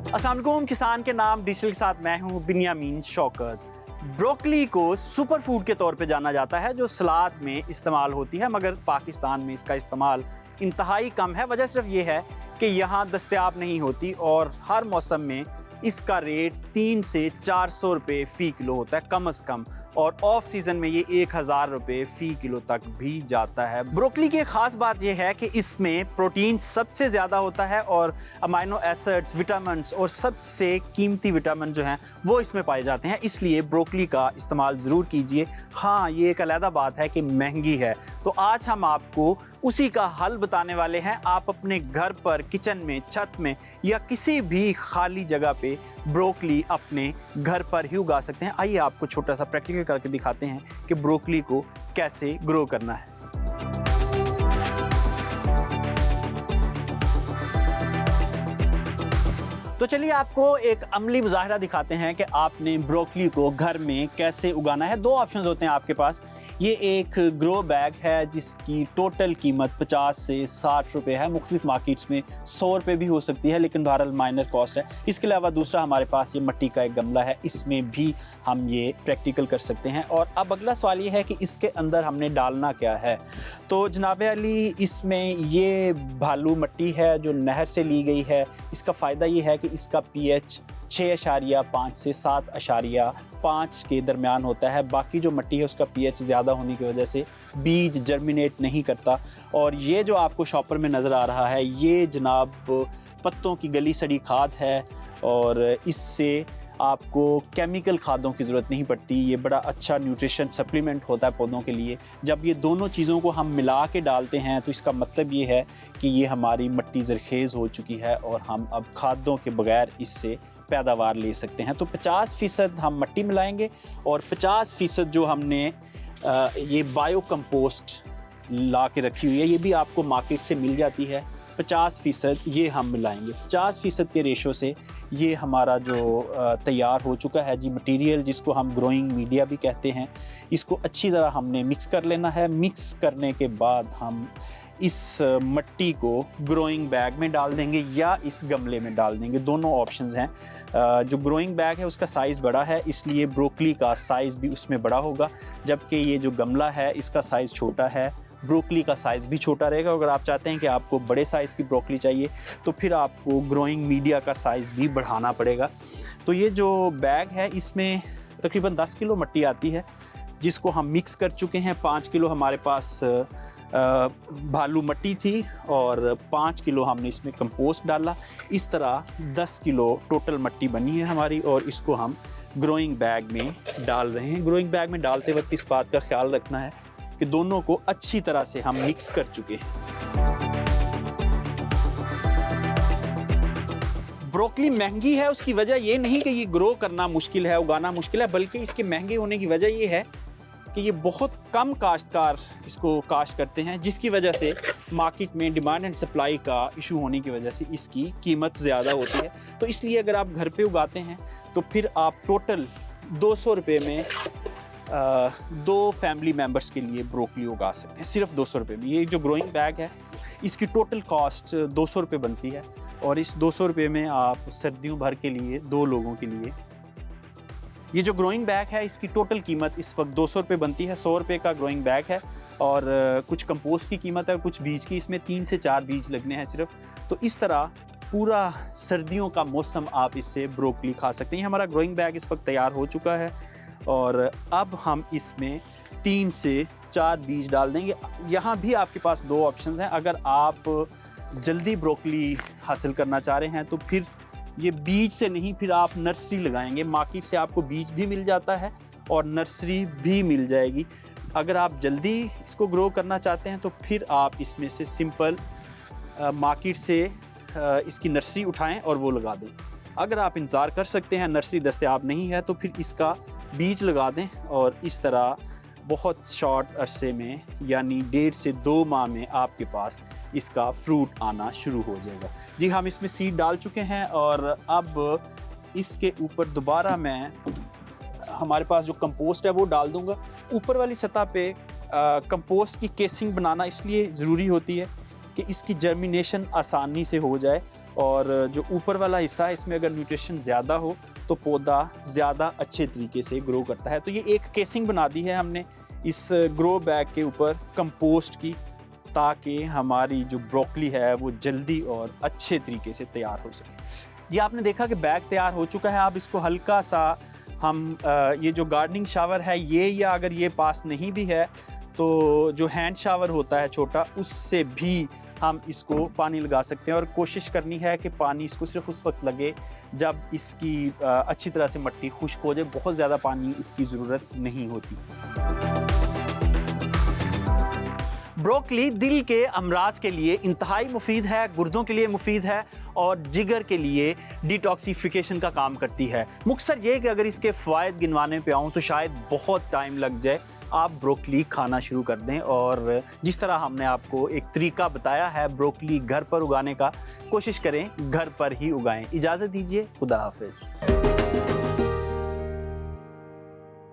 अस्सलाम वालेकुम, किसान के नाम डिजिटल के साथ मैं हूं बिन्यामीन शौकत। ब्रोकली को सुपर फूड के तौर पे जाना जाता है जो सलाद में इस्तेमाल होती है, मगर पाकिस्तान में इसका इस्तेमाल इंतहाई कम है। वजह सिर्फ ये है कि यहाँ दस्तयाब नहीं होती और हर मौसम में इसका रेट 300 से 400 रुपये फ़ी किलो होता है कम अज़ कम, और ऑफ सीज़न में ये 1000 रुपये फ़ी किलो तक भी जाता है। ब्रोकली की एक ख़ास बात यह है कि इसमें प्रोटीन सबसे ज़्यादा होता है और अमाइनो एसिड्स, विटामिन्स और सबसे कीमती विटामिन जो हैं वो इसमें पाए जाते हैं, इसलिए ब्रोकली का इस्तेमाल ज़रूर कीजिए। हाँ, ये एक अलग बात है कि महंगी है, तो आज हम आपको उसी का हल बताने वाले हैं। आप अपने घर पर, किचन में, छत में या किसी भी खाली जगह पे ब्रोकली अपने घर पर ही उगा सकते हैं। आइए आपको छोटा सा प्रैक्टिकल करके दिखाते हैं कि ब्रोकली को कैसे ग्रो करना है। तो चलिए आपको एक अमली मुजाहिरा दिखाते हैं कि आपने ब्रोकली को घर में कैसे उगाना है। दो ऑप्शंस होते हैं आपके पास। ये एक ग्रो बैग है जिसकी टोटल कीमत 50 से 60 रुपये है। मुख्तलिफ मार्केट्स में 100 रुपये भी हो सकती है, लेकिन बहरहाल माइनर कॉस्ट है। इसके अलावा दूसरा हमारे पास ये मिट्टी का एक गमला है, इसमें भी हम ये प्रैक्टिकल कर सकते हैं। और अब अगला सवाल ये है कि इसके अंदर हमने डालना क्या है। तो जनाब अली, इसमें ये भालू मिट्टी है जो नहर से ली गई है। इसका फ़ायदा ये है कि इसका pH 6.5 से 7.5 के दरमियान होता है। बाकी जो मिट्टी है उसका pH ज़्यादा होने की वजह से बीज जर्मिनेट नहीं करता। और ये जो आपको शॉपर में नज़र आ रहा है, ये जनाब पत्तों की गली सड़ी खाद है और इससे आपको केमिकल खादों की ज़रूरत नहीं पड़ती। ये बड़ा अच्छा न्यूट्रिशन सप्लीमेंट होता है पौधों के लिए। जब ये दोनों चीज़ों को हम मिला के डालते हैं तो इसका मतलब ये है कि ये हमारी मिट्टी ज़रखेज़ हो चुकी है और हम अब खादों के बगैर इससे पैदावार ले सकते हैं। तो 50% हम मिट्टी मिलाएंगे और 50% जो हमने ये बायो कंपोस्ट ला के रखी हुई है, ये भी आपको मार्केट से मिल जाती है। 50% ये हम मिलाएंगे। 50% के रेशो से ये हमारा जो तैयार हो चुका है जी मटेरियल, जिसको हम ग्रोइंग मीडिया भी कहते हैं, इसको अच्छी तरह हमने मिक्स कर लेना है। मिक्स करने के बाद हम इस मिट्टी को ग्रोइंग बैग में डाल देंगे या इस गमले में डाल देंगे। दोनों ऑप्शंस हैं। जो ग्रोइंग बैग है उसका साइज़ बड़ा है, इसलिए ब्रोकली का साइज़ भी उसमें बड़ा होगा, जबकि ये जो गमला है इसका साइज़ छोटा है। ब्रोकली का साइज़ भी छोटा रहेगा। अगर आप चाहते हैं कि आपको बड़े साइज़ की ब्रोकली चाहिए तो फिर आपको ग्रोइंग मीडिया का साइज़ भी बढ़ाना पड़ेगा। तो ये जो बैग है इसमें तकरीबन 10 किलो मिट्टी आती है, जिसको हम मिक्स कर चुके हैं। 5 किलो हमारे पास भालू मिट्टी थी और 5 किलो हमने इसमें कंपोस्ट डाला। इस तरह 10 किलो टोटल मिट्टी बनी है हमारी और इसको हम ग्रोइंग बैग में डाल रहे हैं। ग्रोइंग बैग में डालते वक्त इस बात का ख्याल रखना है कि दोनों को अच्छी तरह से हम मिक्स कर चुके हैं। ब्रोकली महंगी है, उसकी वजह ये नहीं कि ये ग्रो करना मुश्किल है, उगाना मुश्किल है, बल्कि इसके महंगे होने की वजह ये है कि ये बहुत कम काश्तकार इसको काश्त करते हैं, जिसकी वजह से मार्केट में डिमांड एंड सप्लाई का इशू होने की वजह से इसकी कीमत ज़्यादा होती है। तो इसलिए अगर आप घर पे उगाते हैं तो फिर आप टोटल 200 रुपये में 2 फैमिली मेम्बर्स के लिए ब्रोकली उगा सकते हैं, सिर्फ 200 रुपये में। ये जो ग्रोइंग बैग है इसकी टोटल कॉस्ट 200 रुपये बनती है और इस 200 रुपये में आप सर्दियों भर के लिए 2 लोगों के लिए, ये जो ग्रोइंग बैग है इसकी टोटल कीमत इस वक्त 200 रुपये बनती है। 100 रुपये का ग्रोइंग बैग है और कुछ कंपोस्ट की कीमत है, कुछ बीज की। इसमें 3 से 4 बीज लगने हैं सिर्फ। तो इस तरह पूरा सर्दियों का मौसम आप इससे ब्रोकली खा सकते हैं। हमारा ग्रोइंग बैग इस वक्त तैयार हो चुका है और अब हम इसमें 3 से 4 बीज डाल देंगे। यहाँ भी आपके पास 2 ऑप्शंस हैं। अगर आप जल्दी ब्रोकली हासिल करना चाह रहे हैं तो फिर ये बीज से नहीं, फिर आप नर्सरी लगाएंगे। मार्केट से आपको बीज भी मिल जाता है और नर्सरी भी मिल जाएगी। अगर आप जल्दी इसको ग्रो करना चाहते हैं तो फिर आप इसमें से सिंपल मार्केट से इसकी नर्सरी उठाएं और वो लगा दें। अगर आप इंतज़ार कर सकते हैं, नर्सरी दस्तयाब नहीं है, तो फिर इसका बीज लगा दें और इस तरह बहुत शॉर्ट अरसे में यानी 1.5 से 2 माह में आपके पास इसका फ्रूट आना शुरू हो जाएगा। जी, हम इसमें सीड डाल चुके हैं और अब इसके ऊपर दोबारा मैं हमारे पास जो कंपोस्ट है वो डाल दूंगा। ऊपर वाली सतह पे कंपोस्ट की केसिंग बनाना इसलिए ज़रूरी होती है कि इसकी जर्मिनेशन आसानी से हो जाए, और जो ऊपर वाला हिस्सा है इसमें अगर न्यूट्रिशन ज़्यादा हो तो पौधा ज़्यादा अच्छे तरीके से ग्रो करता है। तो ये एक केसिंग बना दी है हमने इस ग्रो बैग के ऊपर कंपोस्ट की, ताकि हमारी जो ब्रोकली है वो जल्दी और अच्छे तरीके से तैयार हो सके। ये आपने देखा कि बैग तैयार हो चुका है। अब इसको हल्का सा हम ये जो गार्डनिंग शावर है ये, या अगर ये पास नहीं भी है तो जो हैंड शावर होता है छोटा, उससे भी हम इसको पानी लगा सकते हैं। और कोशिश करनी है कि पानी इसको सिर्फ उस वक्त लगे जब इसकी अच्छी तरह से मिट्टी खुश्क हो जाए। बहुत ज़्यादा पानी इसकी ज़रूरत नहीं होती। ब्रोकली दिल के अमराज के लिए इंतहाई मुफीद है, गुर्दों के लिए मुफीद है और जिगर के लिए डिटॉक्सिफिकेशन का काम करती है। मुख्तसर ये कि अगर इसके फ़वाइद गिनवाने पे आऊँ तो शायद बहुत टाइम लग जाए। आप ब्रोकली खाना शुरू कर दें, और जिस तरह हमने आपको एक तरीका बताया है ब्रोकली घर पर उगाने का, कोशिश करें घर पर ही उगाएं। इजाज़त दीजिए, खुदा हाफिज़।